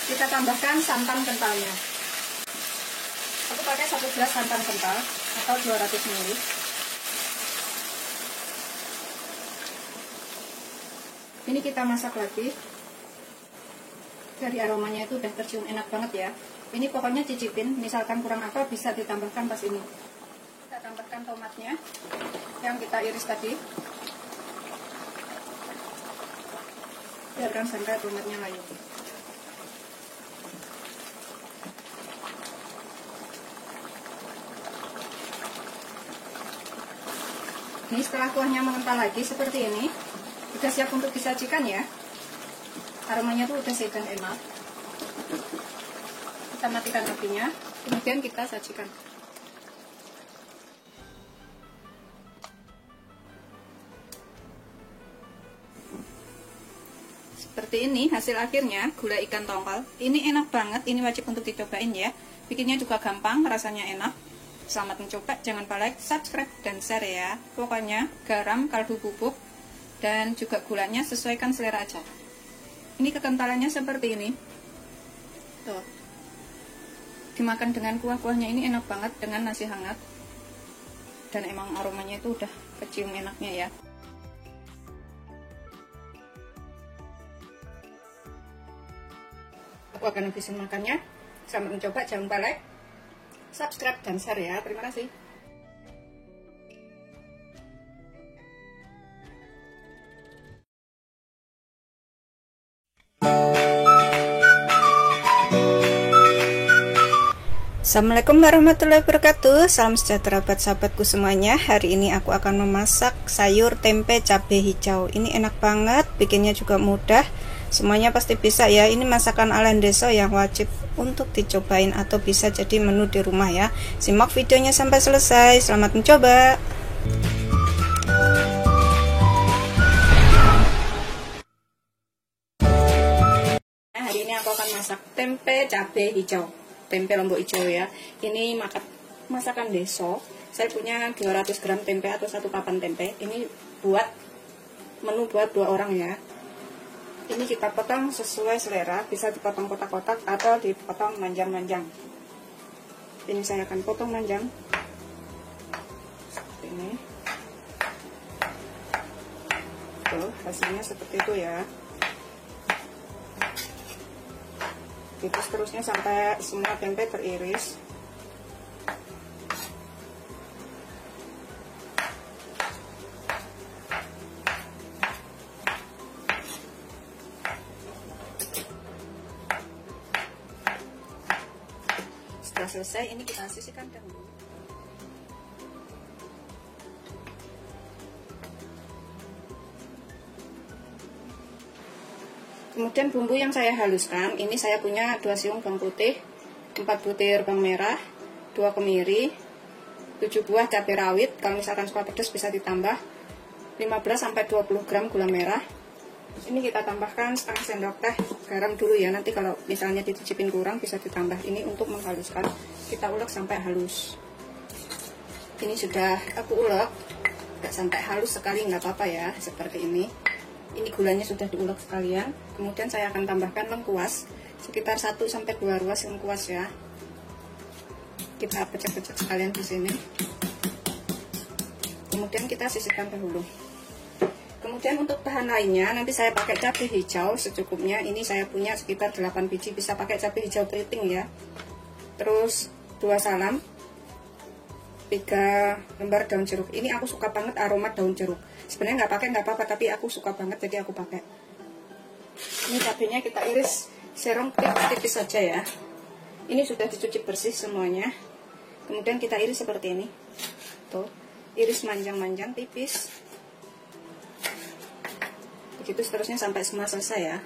kita tambahkan santan kentalnya. Aku pakai 1 gelas santan kental atau 200 ml. Ini kita masak lagi. Dari aromanya itu udah tercium enak banget ya. Ini pokoknya cicipin, misalkan kurang apa bisa ditambahkan pas ini. Kita tambahkan tomatnya yang kita iris tadi. Biarkan sampai tomatnya layu. Ini setelah kuahnya mengental lagi seperti ini, udah siap untuk disajikan ya. Aromanya tuh udah sedang enak. Kita matikan apinya, kemudian kita sajikan. Seperti ini hasil akhirnya gulai ikan tongkol. Ini enak banget, ini wajib untuk dicobain ya. Bikinnya juga gampang, rasanya enak. Selamat mencoba, jangan lupa like, subscribe, dan share ya. Pokoknya garam, kaldu bubuk, dan juga gulanya sesuaikan selera aja. Ini kekentalannya seperti ini. Tuh. Dimakan dengan kuah-kuahnya ini enak banget dengan nasi hangat. Dan emang aromanya itu udah kecium enaknya ya. Aku akan habisin makannya. Selamat mencoba, jangan lupa like, subscribe, dan share ya. Terima kasih. Assalamualaikum warahmatullahi wabarakatuh. Salam sejahtera buat sahabatku semuanya. Hari ini aku akan memasak sayur tempe cabai hijau. Ini enak banget, bikinnya juga mudah. Semuanya pasti bisa ya. Ini masakan ala Indonesia yang wajib untuk dicobain atau bisa jadi menu di rumah ya. Simak videonya sampai selesai. Selamat mencoba. Nah, hari ini aku akan masak tempe cabai hijau. Tempe lombok hijau ya. Ini masakan deso. Saya punya 200 gram tempe atau 1 papan tempe. Ini buat menu buat 2 orang ya. Ini kita potong sesuai selera, bisa dipotong kotak-kotak atau dipotong manjang-manjang. Ini saya akan potong manjang seperti ini. Tuh, hasilnya seperti itu ya. Gitu seterusnya sampai semua tempe teriris. Setelah selesai, ini kita sisihkan dahulu. Kemudian bumbu yang saya haluskan, ini saya punya 2 siung bawang putih, 4 butir bawang merah, 2 kemiri, 7 buah cabai rawit, kalau misalkan suka pedas bisa ditambah, 15-20 gram gula merah. Ini kita tambahkan setengah sendok teh garam dulu ya, nanti kalau misalnya dicicipin kurang bisa ditambah. Ini untuk menghaluskan, kita ulek sampai halus. Ini sudah aku ulek, nggak sampai halus sekali nggak apa-apa ya, seperti ini. Ini gulanya sudah diulek sekalian. Kemudian saya akan tambahkan lengkuas, sekitar 1-2 ruas lengkuas ya. Kita pecah-pecah sekalian di sini. Kemudian kita sisihkan dahulu. Kemudian untuk bahan lainnya, nanti saya pakai cabai hijau secukupnya. Ini saya punya sekitar 8 biji, bisa pakai cabai hijau keriting ya. Terus 2 salam, 3 lembar daun jeruk. Ini aku suka banget aroma daun jeruk. Sebenarnya nggak pakai nggak apa-apa, tapi aku suka banget jadi aku pakai. Ini cabenya kita iris serong tipis-tipis saja ya. Ini sudah dicuci bersih semuanya. Kemudian kita iris seperti ini. Tuh, iris manjang-manjang tipis. Begitu seterusnya sampai semua selesai ya.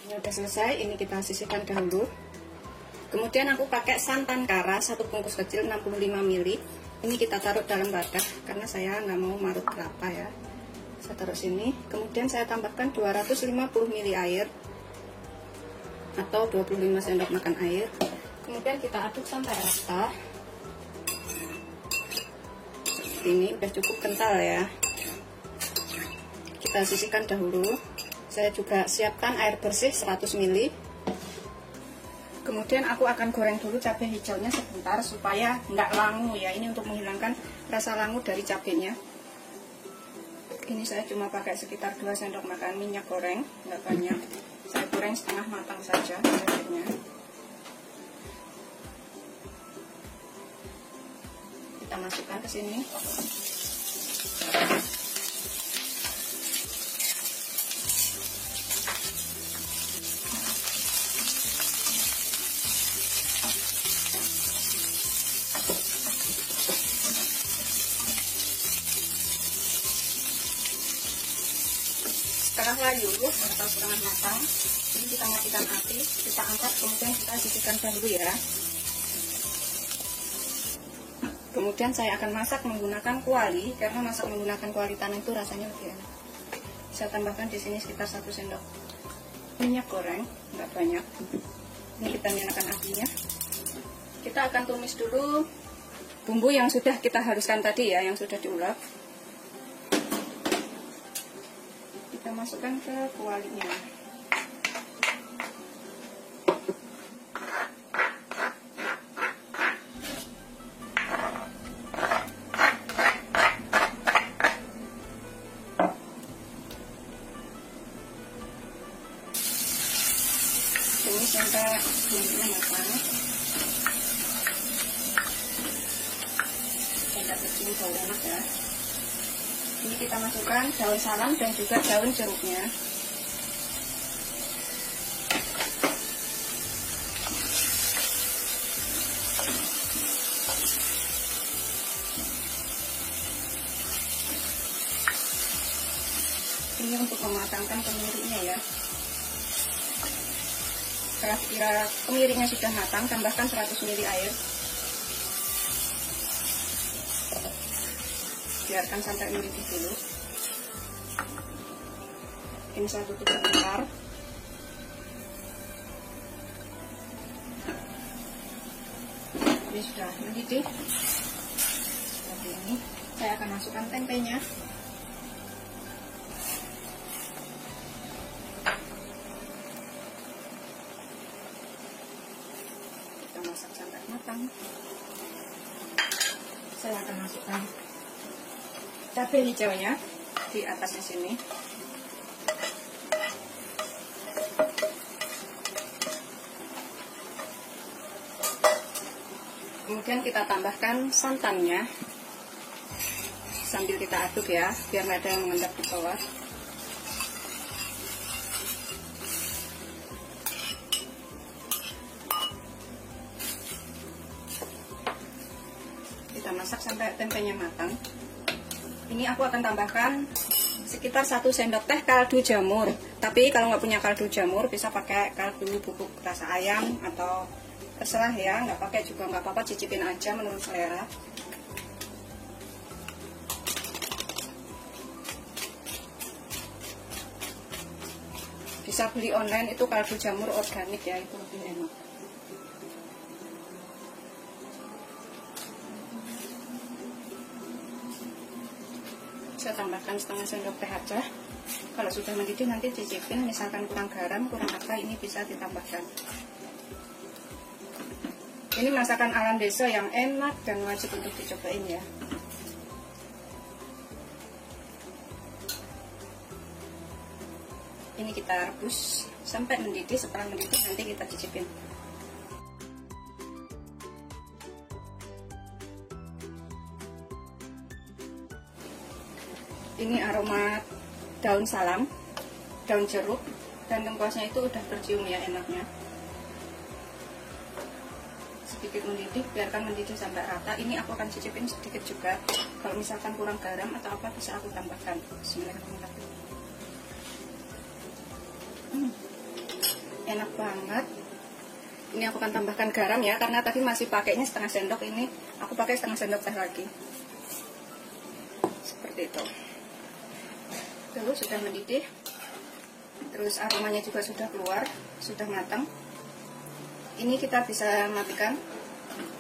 Ini udah selesai, ini kita sisihkan dahulu. Kemudian aku pakai santan kara 1 bungkus kecil 65 ml. Ini kita taruh dalam wadah karena saya nggak mau marut kelapa ya. Saya taruh sini. Kemudian saya tambahkan 250 ml air atau 25 sendok makan air. Kemudian kita aduk sampai rata. Seperti ini udah cukup kental ya. Kita sisihkan dahulu. Saya juga siapkan air bersih 100 ml. Kemudian aku akan goreng dulu cabai hijaunya sebentar supaya nggak langu ya. Ini untuk menghilangkan rasa langu dari cabenya. Ini saya cuma pakai sekitar 2 sendok makan minyak goreng, nggak banyak. Saya goreng setengah matang saja cabenya. Kita masukkan ke sini. Setengah layu atau setengah matang. Ini kita matikan api, kita angkat, kemudian kita sisihkan dahulu ya. Kemudian saya akan masak menggunakan kuali, karena masak menggunakan kuali tanah itu rasanya lebih enak. Saya tambahkan di sini sekitar 1 sendok minyak goreng, nggak banyak. Ini kita nyalakan apinya. Kita akan tumis dulu bumbu yang sudah kita haluskan tadi ya, yang sudah diulek. Kita masukkan ke kualinya. Ini sampai bumbunya matang. Sampai kecium bau enak ya. Ini kita masukkan daun salam dan juga daun jeruknya. Ini untuk mematangkan kemirinya ya. Setelah kira kemirinya sudah matang, tambahkan 100 ml air. Biarkan sampai mendidih dulu. Ini saya tutup sebentar. Ini sudah mendidih seperti ini. Saya akan masukkan tempenya. Kita masak sampai matang. Saya akan masukkan cabai hijaunya di atasnya sini. Kemudian kita tambahkan santannya sambil kita aduk ya, biar nggak ada yang mengendap di bawah. masak sampai tempenya matang. Ini aku akan tambahkan sekitar 1 sendok teh kaldu jamur. Tapi kalau nggak punya kaldu jamur bisa pakai kaldu bubuk rasa ayam atau terserah ya, nggak pakai juga nggak apa-apa, cicipin aja menurut selera. Bisa beli online itu kaldu jamur organik ya, itu lebih enak. Saya tambahkan setengah sendok teh aja. Kalau sudah mendidih nanti cicipin, misalkan kurang garam, kurang apa, ini bisa ditambahkan. Ini masakan Alandeso yang enak dan wajib untuk dicobain ya. Ini kita rebus sampai mendidih, setelah mendidih nanti kita cicipin. Ini aroma daun salam, daun jeruk, dan lengkuasnya itu udah tercium ya enaknya. Sedikit mendidih, biarkan mendidih sampai rata. Ini aku akan cicipin sedikit juga. Kalau misalkan kurang garam atau apa bisa aku tambahkan. Bismillahirrahmanirrahim. Enak banget. Ini aku akan tambahkan garam ya, karena tadi masih pakainya setengah sendok, ini aku pakai setengah sendok teh lagi. Seperti itu. Lalu sudah mendidih, terus aromanya juga sudah keluar, sudah matang. Ini kita bisa matikan,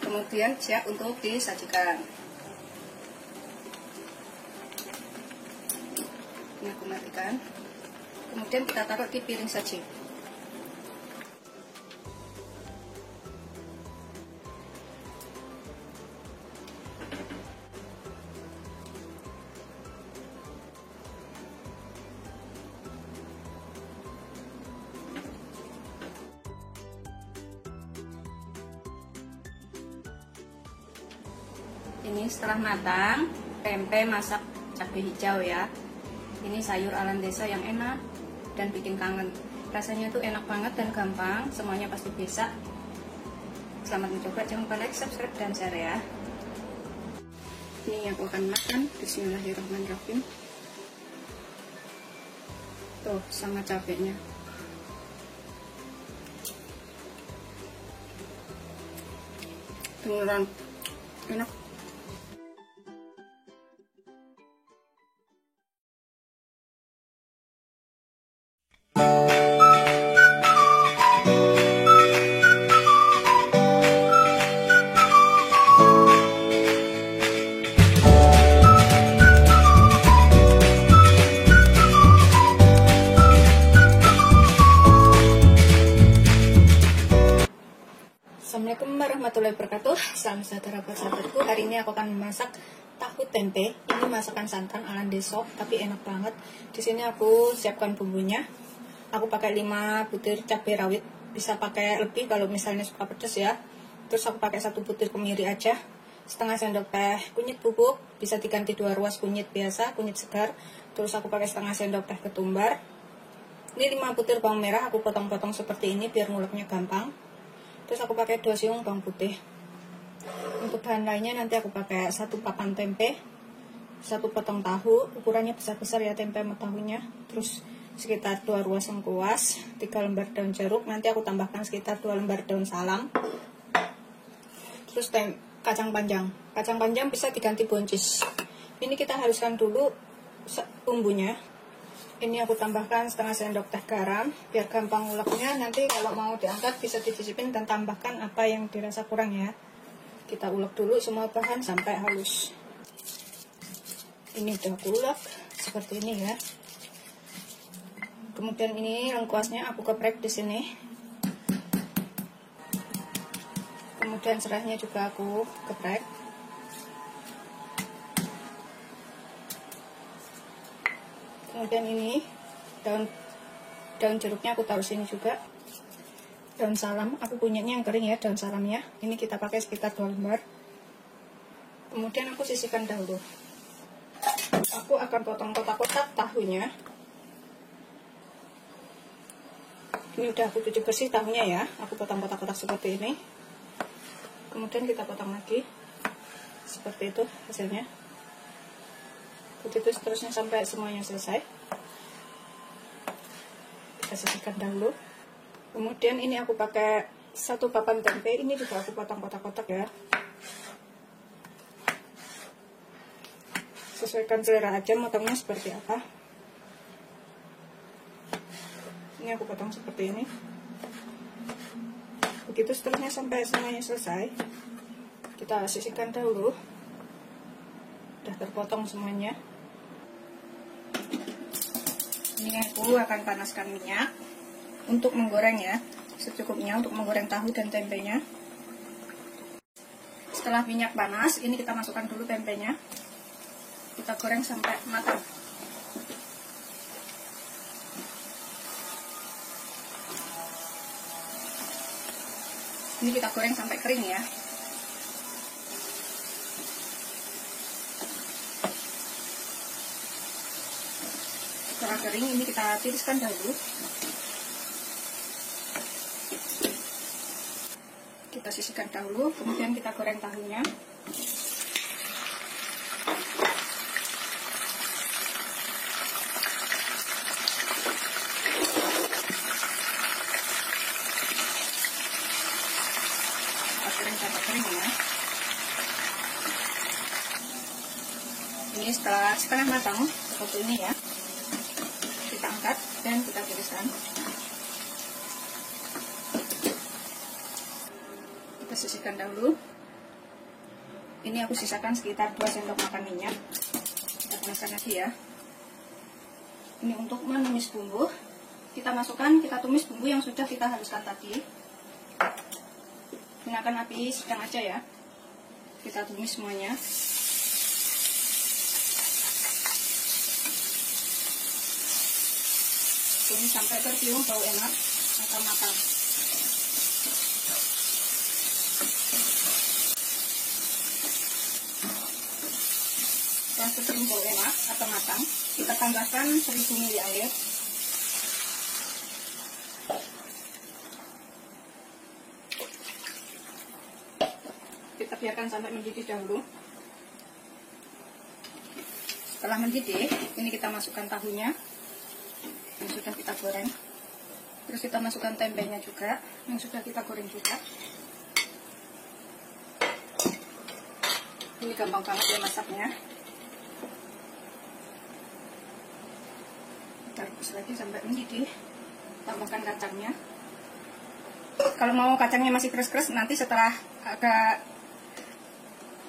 kemudian siap untuk disajikan. Ini aku matikan, kemudian kita taruh di piring saji. Ini setelah matang, tempe masak cabai hijau ya. Ini sayur Alandeso yang enak dan bikin kangen. Rasanya tuh enak banget dan gampang, semuanya pasti bisa. Selamat mencoba, jangan lupa like, subscribe, dan share ya. Ini yang aku akan makan. Bismillahirrahmanirrahim. Tuh, sama cabenya. Beneran enak. Assalamualaikum warahmatullahi wabarakatuh. Salam sejahtera buat sahabatku. Hari ini aku akan memasak tahu tempe. Ini masakan santan Alandeso, tapi enak banget. Di sini aku siapkan bumbunya. Aku pakai 5 butir cabai rawit. Bisa pakai lebih kalau misalnya suka pedas ya. Terus aku pakai 1 butir kemiri aja. Setengah sendok teh kunyit bubuk. Bisa diganti 2 ruas kunyit biasa, kunyit segar. Terus aku pakai setengah sendok teh ketumbar. Ini 5 butir bawang merah. Aku potong-potong seperti ini biar nguleknya gampang. Terus aku pakai 2 siung bawang putih. Untuk bahan lainnya nanti aku pakai 1 papan tempe, 1 potong tahu, ukurannya besar-besar ya tempe sama tahunya. Terus sekitar 2 ruas lengkuas, 3 lembar daun jeruk. Nanti aku tambahkan sekitar 2 lembar daun salam. Terus kacang panjang. Kacang panjang bisa diganti buncis. Ini kita haluskan dulu bumbunya. Ini aku tambahkan setengah sendok teh garam biar gampang nguleknya. Nanti kalau mau diangkat bisa dicicipin dan tambahkan apa yang dirasa kurang ya. Kita ulek dulu semua bahan sampai halus. Ini udah aku ulek seperti ini ya. Kemudian ini lengkuasnya aku geprek di sini. Kemudian serahnya juga aku geprek. Kemudian ini daun jeruknya aku taruh sini juga. Daun salam, aku punyanya yang kering ya daun salamnya. Ini kita pakai sekitar 2 lembar. Kemudian aku sisihkan dahulu. Aku akan potong kotak-kotak tahunya. Ini udah aku cuci bersih tahunya ya. Aku potong kotak-kotak seperti ini. Kemudian kita potong lagi. Seperti itu hasilnya. Begitu seterusnya sampai semuanya selesai. Kita sisihkan dahulu. Kemudian ini aku pakai 1 papan tempe, ini juga aku potong kotak-kotak ya. Sesuaikan selera aja motongnya seperti apa. Ini aku potong seperti ini. Begitu seterusnya sampai semuanya selesai. Kita sisihkan dahulu. Udah terpotong semuanya. Ini aku akan panaskan minyak untuk menggoreng ya, secukupnya untuk menggoreng tahu dan tempenya. Setelah minyak panas, ini kita masukkan dulu tempenya. Kita goreng sampai matang. Ini kita goreng sampai kering ya. Setelah kering, ini kita tiriskan dahulu. Kita sisihkan dahulu, kemudian kita goreng tahunya. Goreng sampai kering ya. Ini setelah setengah matang seperti ini ya, kita angkat dan kita tiriskan. Kita sisihkan dahulu. Ini aku sisakan sekitar 2 sendok makan minyak. Kita panaskan lagi ya. Ini untuk menumis bumbu. Kita masukkan, kita tumis bumbu yang sudah kita haluskan tadi. Gunakan api sedang aja ya. Kita tumis semuanya. Tumis sampai tercium bau enak atau matang. Setelah tercium bau enak atau matang, kita tambahkan 1000 ml air. Kita biarkan sampai mendidih dahulu. Setelah mendidih, ini kita masukkan tahunya yang sudah kita goreng. Terus kita masukkan tempenya juga yang sudah kita goreng juga. Ini gampang banget ya masaknya. Kita rebus lagi sampai mendidih. Tambahkan kacangnya. Kalau mau kacangnya masih keras-keras, nanti setelah agak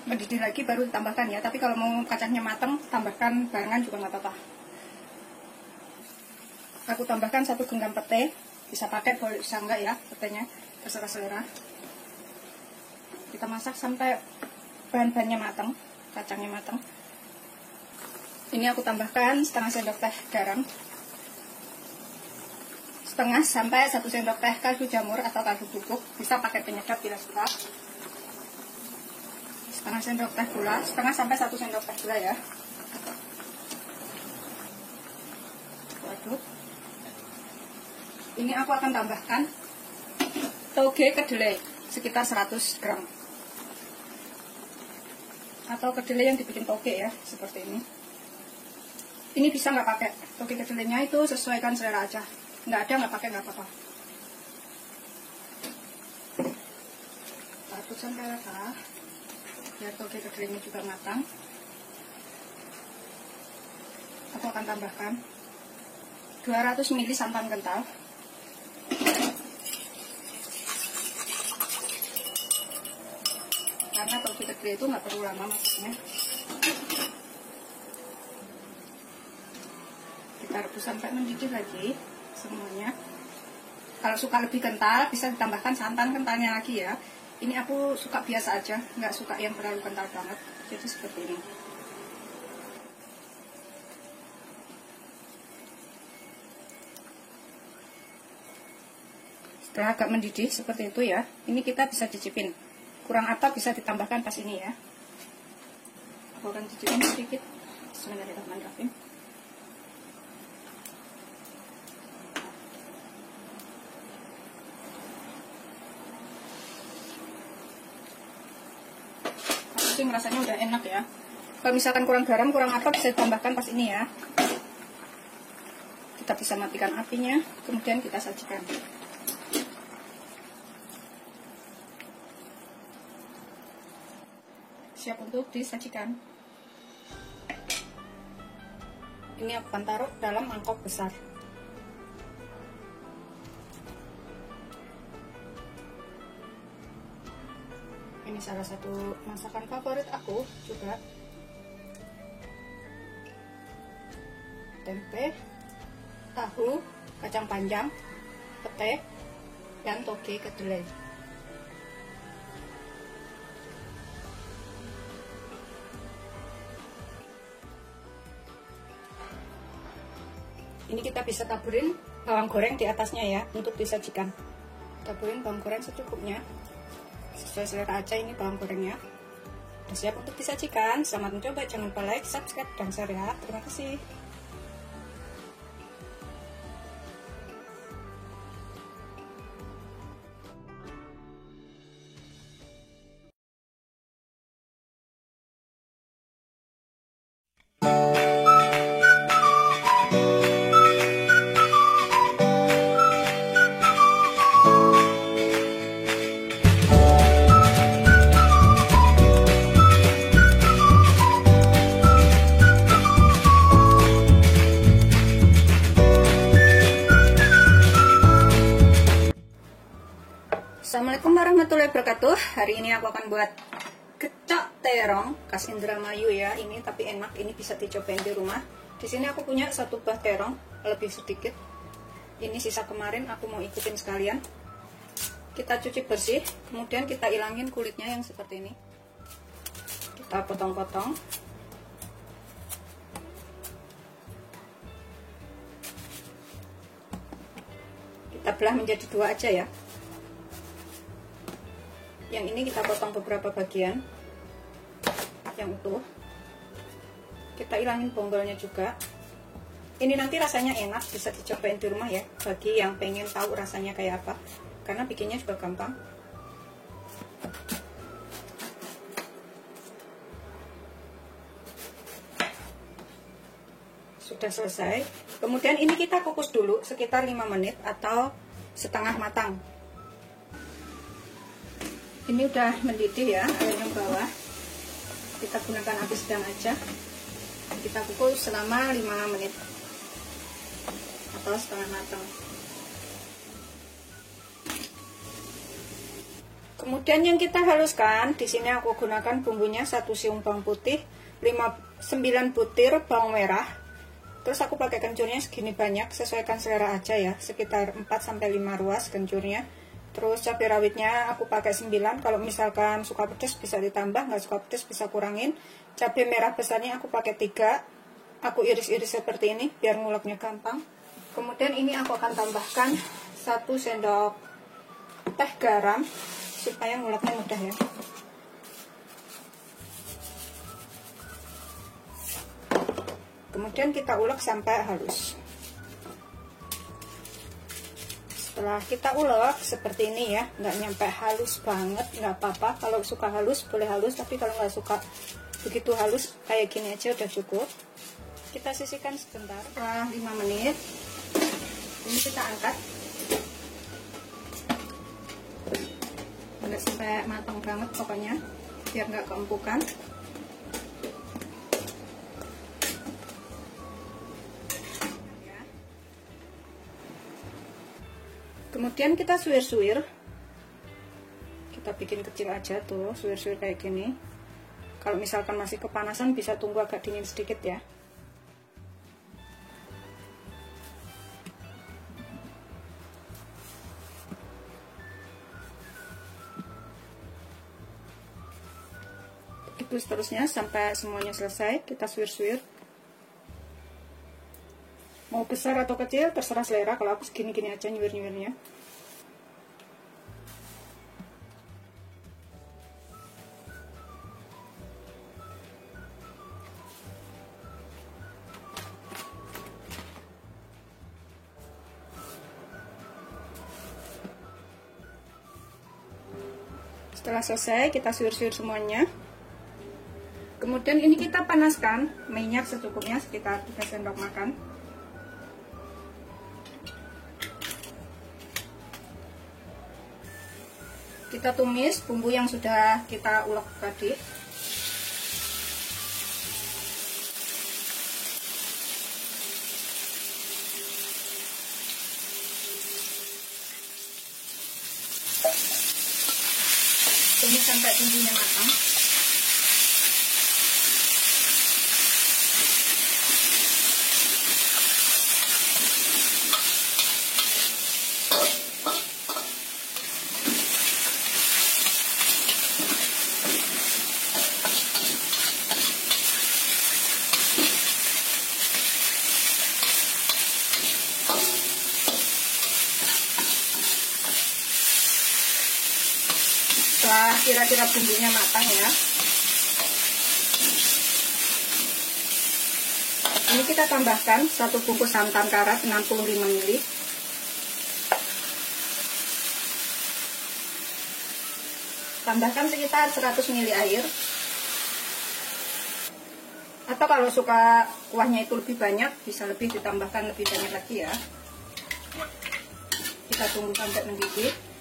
mendidih lagi baru ditambahkan ya. Tapi kalau mau kacangnya matang, tambahkan barengan juga nggak apa-apa. Aku tambahkan 1 genggam pete. Bisa pakai, boleh bisa enggak ya petenya, terserah selera. Kita masak sampai bahan-bahannya matang, kacangnya matang. Ini aku tambahkan setengah sendok teh garam, setengah sampai 1 sendok teh kaldu jamur atau kaldu bubuk. Bisa pakai penyedap bila suka. Setengah sendok teh gula, setengah sampai 1 sendok teh gula ya. Waduh. Ini aku akan tambahkan toge kedelai sekitar 100 gram. Atau kedelai yang dibikin toge ya, seperti ini. Ini bisa nggak pakai toge kedelainya, itu sesuaikan selera aja. Nggak ada nggak pakai nggak apa-apa. Aduk sampai rata. Biar toge kedelainya juga matang. Aku akan tambahkan 200 ml santan kental. Karena toge kedelai itu nggak perlu lama masaknya. Kita rebus sampai mendidih lagi semuanya. Kalau suka lebih kental, bisa ditambahkan santan kentalnya lagi ya. Ini aku suka biasa aja, nggak suka yang terlalu kental banget. Jadi seperti ini. Setelah agak mendidih seperti itu ya, ini kita bisa cicipin. Kurang apa bisa ditambahkan pas ini ya. Aku akan cicipin sedikit. Bismillahirrahmanirrahim. sih rasanya udah enak ya. Kalau misalkan kurang garam, kurang apa, bisa ditambahkan pas ini ya. Kita bisa matikan apinya, kemudian kita sajikan. Siap untuk disajikan. Ini aku akan taruh dalam mangkok besar. Ini salah satu masakan favorit aku juga. Tempe, tahu, kacang panjang, pete, dan toge kedelai. Ini kita bisa taburin bawang goreng di atasnya ya, untuk disajikan. Taburin bawang goreng secukupnya, sesuai selera aja ini bawang gorengnya. Sudah siap untuk disajikan. Selamat mencoba, jangan lupa like, subscribe, dan share ya. Terima kasih. Assalamualaikum warahmatullahi wabarakatuh. Hari ini aku akan buat gecak terong khas Indramayu ya. Ini tapi enak, ini bisa dicobain di rumah. Di sini aku punya 1 buah terong, lebih sedikit. Ini sisa kemarin, aku mau ikutin sekalian. Kita cuci bersih, kemudian kita ilangin kulitnya yang seperti ini. Kita potong-potong. Kita belah menjadi 2 aja ya. Yang ini kita potong beberapa bagian yang utuh. Kita ilangin bonggolnya juga. Ini nanti rasanya enak, bisa dicobain di rumah ya, bagi yang pengen tahu rasanya kayak apa, karena bikinnya juga gampang. Sudah selesai. Kemudian ini kita kukus dulu sekitar 5 menit atau setengah matang. Ini udah mendidih ya, airnya bawah. Kita gunakan api sedang aja. Kita kukus selama 5 menit atau setengah matang. Kemudian yang kita haluskan, di sini aku gunakan bumbunya 1 siung bawang putih, 9 butir bawang merah. Terus aku pakai kencurnya segini banyak, sesuaikan selera aja ya, sekitar 4-5 ruas kencurnya. Terus cabai rawitnya aku pakai 9, kalau misalkan suka pedas bisa ditambah, nggak suka pedas bisa kurangin. Cabai merah besarnya aku pakai 3, aku iris-iris seperti ini biar nguleknya gampang. Kemudian ini aku akan tambahkan 1 sendok teh garam supaya nguleknya mudah ya. Kemudian kita ulek sampai halus. Setelah kita ulek seperti ini ya, nggak nyampe halus banget, nggak apa-apa. Kalau suka halus boleh halus, tapi kalau nggak suka begitu halus kayak gini aja udah cukup. Kita sisihkan sebentar. Setelah 5 menit ini kita angkat, nggak sampai matang banget pokoknya, biar nggak keempukan. Kemudian kita suwir-suwir. Kita bikin kecil aja tuh, suwir-suwir kayak gini. Kalau misalkan masih kepanasan bisa tunggu agak dingin sedikit ya. Begitu seterusnya sampai semuanya selesai, kita suwir-suwir. Mau besar atau kecil terserah selera, kalau aku segini-gini aja nyuwir-nyuwirnya. Setelah selesai kita suwir-suwir semuanya. Kemudian ini kita panaskan minyak secukupnya, sekitar 3 sendok makan. Kita tumis bumbu yang sudah kita ulek tadi. Tumis sampai bumbunya matang. Setelah kira-kira bumbunya matang ya, ini kita tambahkan 1 bungkus santan karat 65 ml. Tambahkan sekitar 100 ml air. Atau kalau suka kuahnya itu lebih banyak, bisa lebih ditambahkan lebih banyak lagi ya. Kita tunggu sampai mendidih.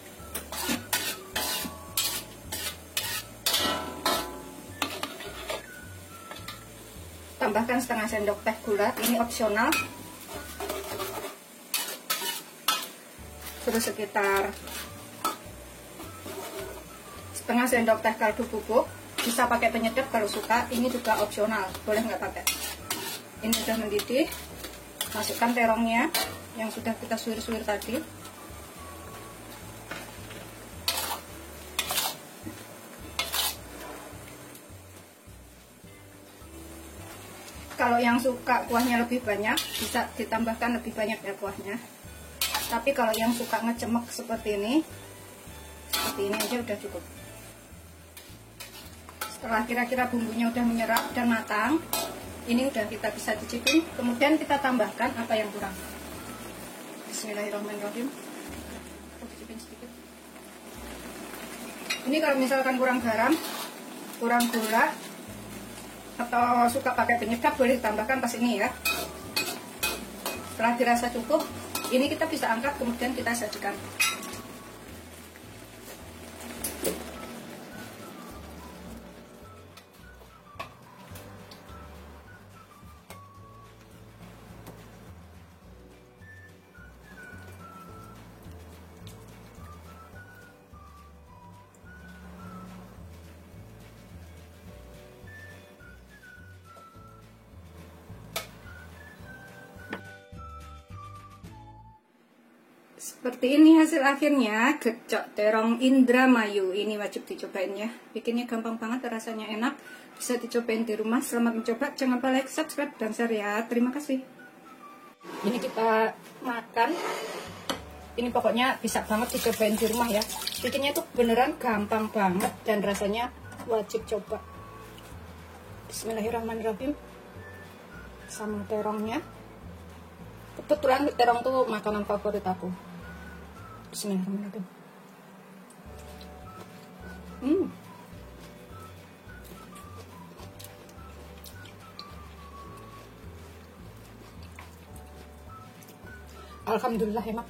Tambahkan setengah sendok teh gula, ini opsional. Terus sekitar setengah sendok teh kaldu bubuk. Bisa pakai penyedap kalau suka, ini juga opsional, boleh nggak pakai. Ini sudah mendidih, masukkan terongnya yang sudah kita suir-suir tadi. Kalau yang suka kuahnya lebih banyak, bisa ditambahkan lebih banyak ya kuahnya. Tapi kalau yang suka ngecemek seperti ini aja udah cukup. Setelah kira-kira bumbunya udah menyerap dan matang, ini udah kita bisa cicipin. Kemudian kita tambahkan apa yang kurang. Bismillahirrahmanirrahim. Aku cicipin sedikit. Ini kalau misalkan kurang garam, kurang gula, atau suka pakai penyedap, boleh ditambahkan pas ini ya. Setelah dirasa cukup, ini kita bisa angkat, kemudian kita sajikan. Seperti ini hasil akhirnya, gecok terong Indramayu. Ini wajib dicobain ya. Bikinnya gampang banget, rasanya enak. Bisa dicobain di rumah. Selamat mencoba. Jangan lupa like, subscribe, dan share ya. Terima kasih. Ini kita makan. Ini pokoknya bisa banget dicobain di rumah ya. Bikinnya tuh beneran gampang banget dan rasanya wajib coba. Bismillahirrahmanirrahim. Sama terongnya. Kebetulan terong tuh makanan favorit aku. Bismillahirrahmanirrahim. Alhamdulillah enak.